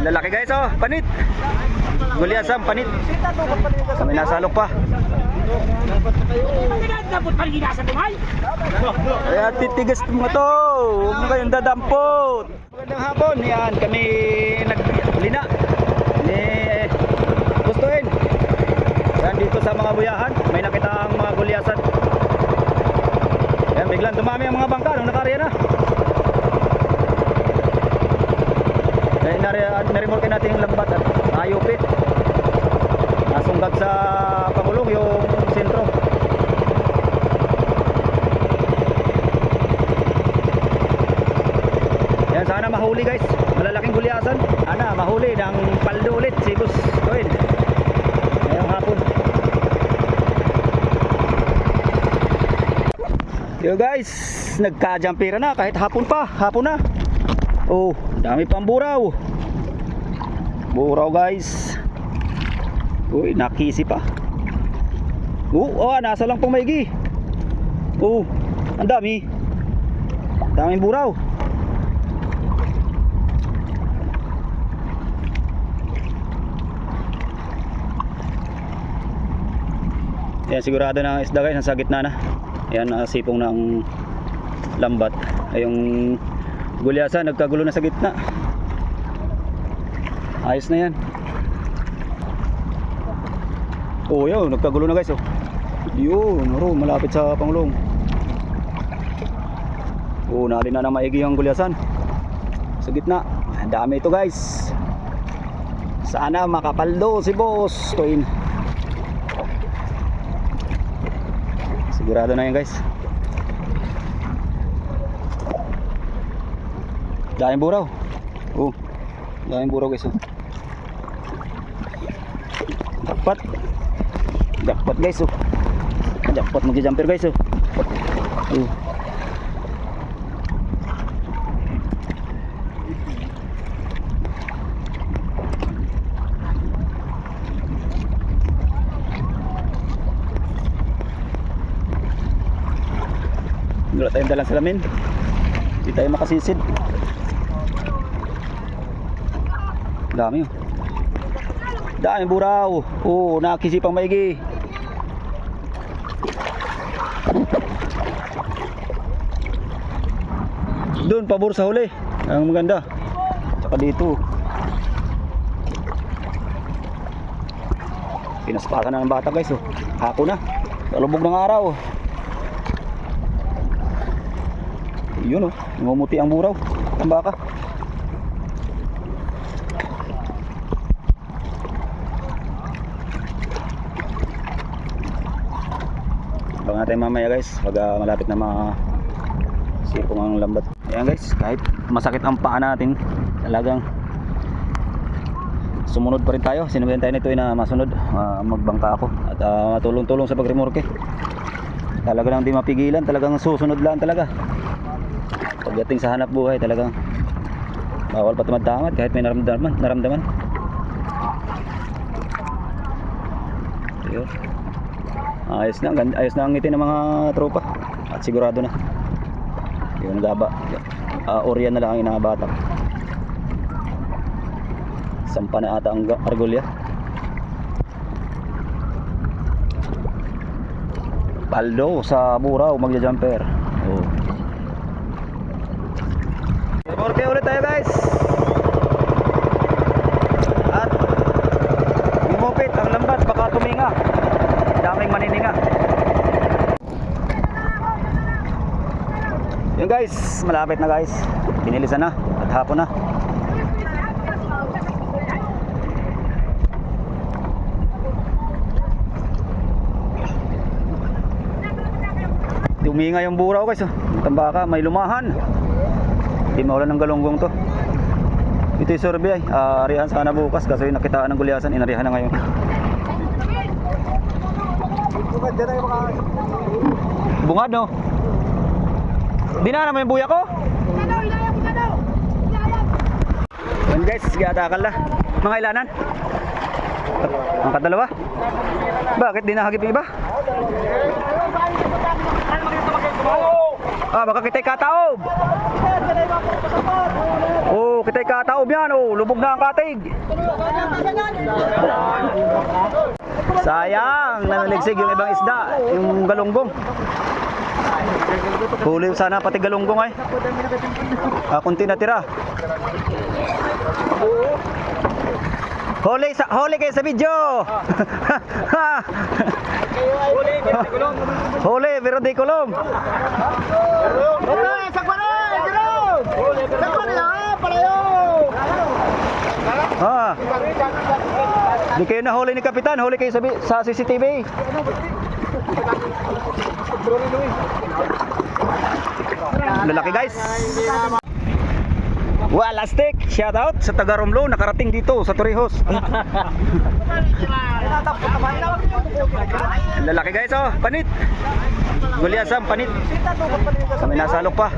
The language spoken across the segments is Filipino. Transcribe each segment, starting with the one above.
lalaki guys, oh, panit. Gulyasang panit. Kami nasalok pa. Kaya titigas mga to. Huwag mo kayong dadampot. Magandang hapon. Yan, kami naglina. Gustuin. Yan dito sa mga buyahan. May nakita ang mga gulyasan. Yan, biglang dumami ang mga bangka nung nakariya na. Narimorke natin yung lambat at ayupit. Nasunggat sa Pangulong yung sentro. Yan, sana mahuli guys. Malalaking gulyasan. Sana mahuli ng paldo ulit si Boss Toin ngayong hapon. Yo guys, nagka-jampira na kahit hapon pa. Hapon na. Oh, dami pang buraw. Buraw guys. Uy, nakisi pa. Nasa lang pong maigi. Ang dami. Daming buraw. Yan, sigurado na ang isda guys, nasa gitna na. Yan, sipong ng lambat. Ay, yung gulyasan, nagkagulo na sa gitna. Ayos na yan. Yun, nagkagulo na guys. Yun, malapit sa Pangulong. Nalin na maigi ang gulyasan sa gitna. Ang dami ito guys. Sana makapaldo si Boss Toin. Sigurado na yan guys. Daming buraw. Daming buraw guys. Jackpot guys. Jackpot mag-jumper guys. Wala tayong dalang salamin. Hindi tayo makasisid. Dami yun. Daming buraw. Nakisipang maigi. Doon pabor sa huli. Ang maganda. Tsaka dito. Pinaspakan na ng bata guys. Hapon na. Talubog ng araw. Yun namumuti ang buraw. Ang baka. Abangan natin mamaya guys pag malapit na sipong ang lambat. Ayan guys, kahit masakit ang paa natin, talagang sumunod pa rin tayo. Sinubukan tayo nito na masunod, magbangka ako at matulong-tulong sa pagrimorke. Talaga lang di mapigilan, talagang susunod lang talaga. Pagdating sa hanap buhay, talagang bawal pa tumad-tamad kahit may naramdaman. Ayun. Ayos na ang ngiti ng mga tropa at sigurado na yung gaba Orion na lang ang inabatak. Sampa na ata ang argolya. Paldo sa buraw magja-jumper. Morke ulit tayo guys. At gumupit ang lambat, baka tuminga. Daming manininga. Yun guys, malapit na guys. Pinilisan na at hapon na. Tuminga yung buraw guys. Tambaka, may lumahan. Hindi maulan ng galunggong to. Ito yung survey. Arihan sana bukas kasi nakitaan ng gulyasan. Inarihan na ngayon. Bungad no? Dinana mo yung buya ko? Yan guys, giatakal na. Mga ilanan? Ang kadalawa? Bakit di nakagip yung iba? Baka kita'y kataob. Oh, kita'y nagtataob yan. Oh, lubog na ang katig. Sayang, nanaligsig yung ibang isda, yung galunggong. Huli sana pati galunggong ay. Kunti na tira. Huli kayo sa video. Huli pero di kulong. Di kayo na huli ni Kapitan, huli kayo sa CCTV. Lalaki guys. Walastik, shout out sa taga Romlo, nakarating dito sa Torrijos. Lalaki guys, oh, panit. Gulyasam, panit. Kami nasalok pa.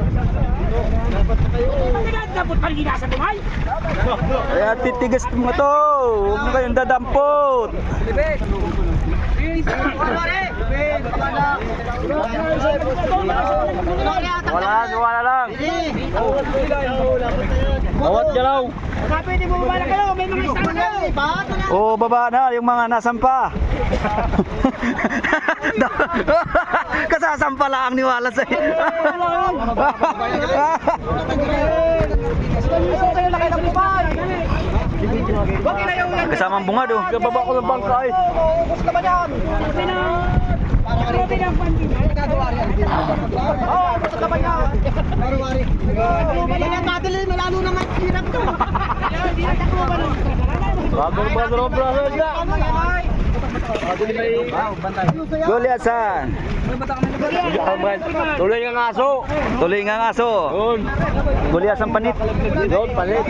Kaya titigas mo to. Huwag mo kayong dadampot. Wala lang. Bawat galaw. Pwede mo bumala kayo, may mga isang kayo. Oh, baba na yung mga nasampa. Kasasampa lang ni Wallace. Kasamang bungad oh. Kababa ko ng bangka ay. Ubus ka ba yan? Grabe ng pandin. Ubus ka ba yan? Yan madali, malalo na mahirap to. Bago ba Gulyasan. Tuloy nga aso. Tuloy nga aso. Gulyasan panit. Doon palit.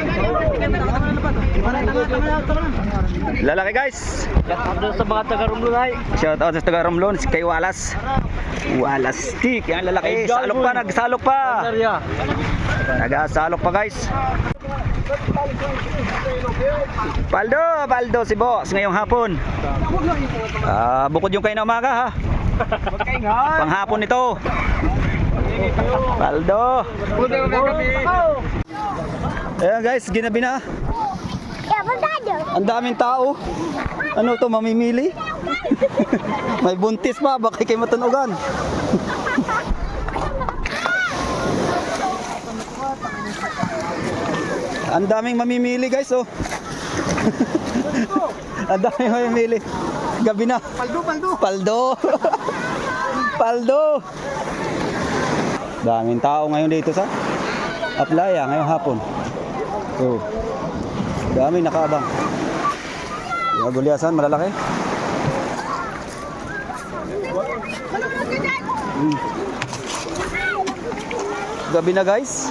Lalaki guys. Doon sa mga taga Rumlunay. Shout out sa taga Romlon, si kay Wallace. Wallace stick, yan lalaki. Salok pa, nagsalok pa. Nagasalok pa guys. Paldo si boss ngayong hapon. Bukod yung kayo na umaga ha. Panghapon ito. Paldo. Ayan guys, ginabi na. Ang daming tao. Ano to, mamimili? May buntis pa, baka kayo matunugan. Ang daming mamimili guys oh. Ang daming mamimili. Gabi na. Paldo. Daming tao ngayon dito sa Aplaya ngayong hapon. Oh. Daming nakaabang. Yung Gulyasan malalaki. Gabi na guys.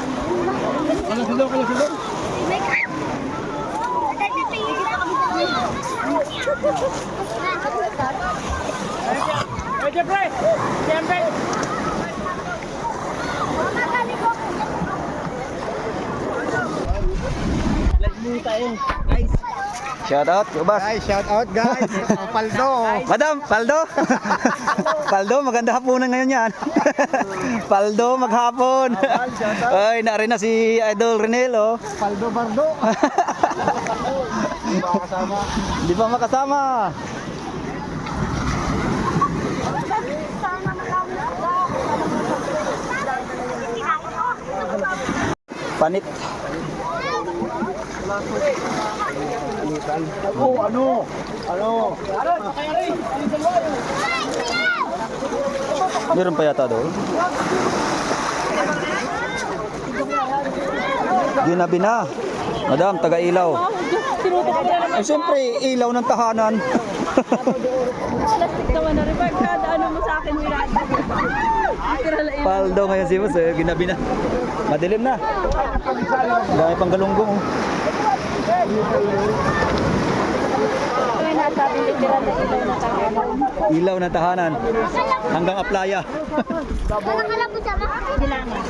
Shout out, Ubas. Guys, shout out guys. Paldo. Madam, Paldo. Paldo, maganda hapunan ngayon yan. Paldo, maghapon. Ay, narin na si Idol Renel, oh. Paldo Bardo. Di pa makasama. Panit. Ano? Meron pa yata doon. Ginabi na. Madam, taga-ilaw. Ay, siyempre, ilaw ng tahanan. Plastic naman na revive kada ano mo sa akin mirada. Paldo ngayon si Boss, ginabi na. Madilim na. Dami pang galunggong. Oh. May nasabi literal na ilaw na tahanan. Ilaw ng tahanan. Hanggang Aplaya. Bilangan.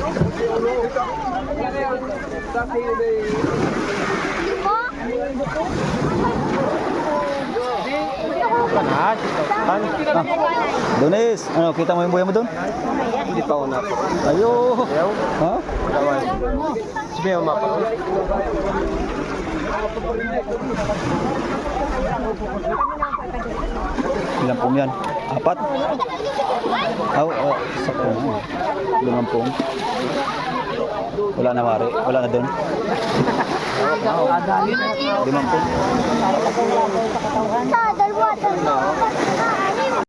Donis, ano, kita mo yung buhay mo doon? Hindi pa una. Ayo. Ha? Sabi mo mapa. Ilang pong yan? 4? Sa pong. 5 pong. Wala na mari. Wala na doon. 5 pong. Sa dalawa.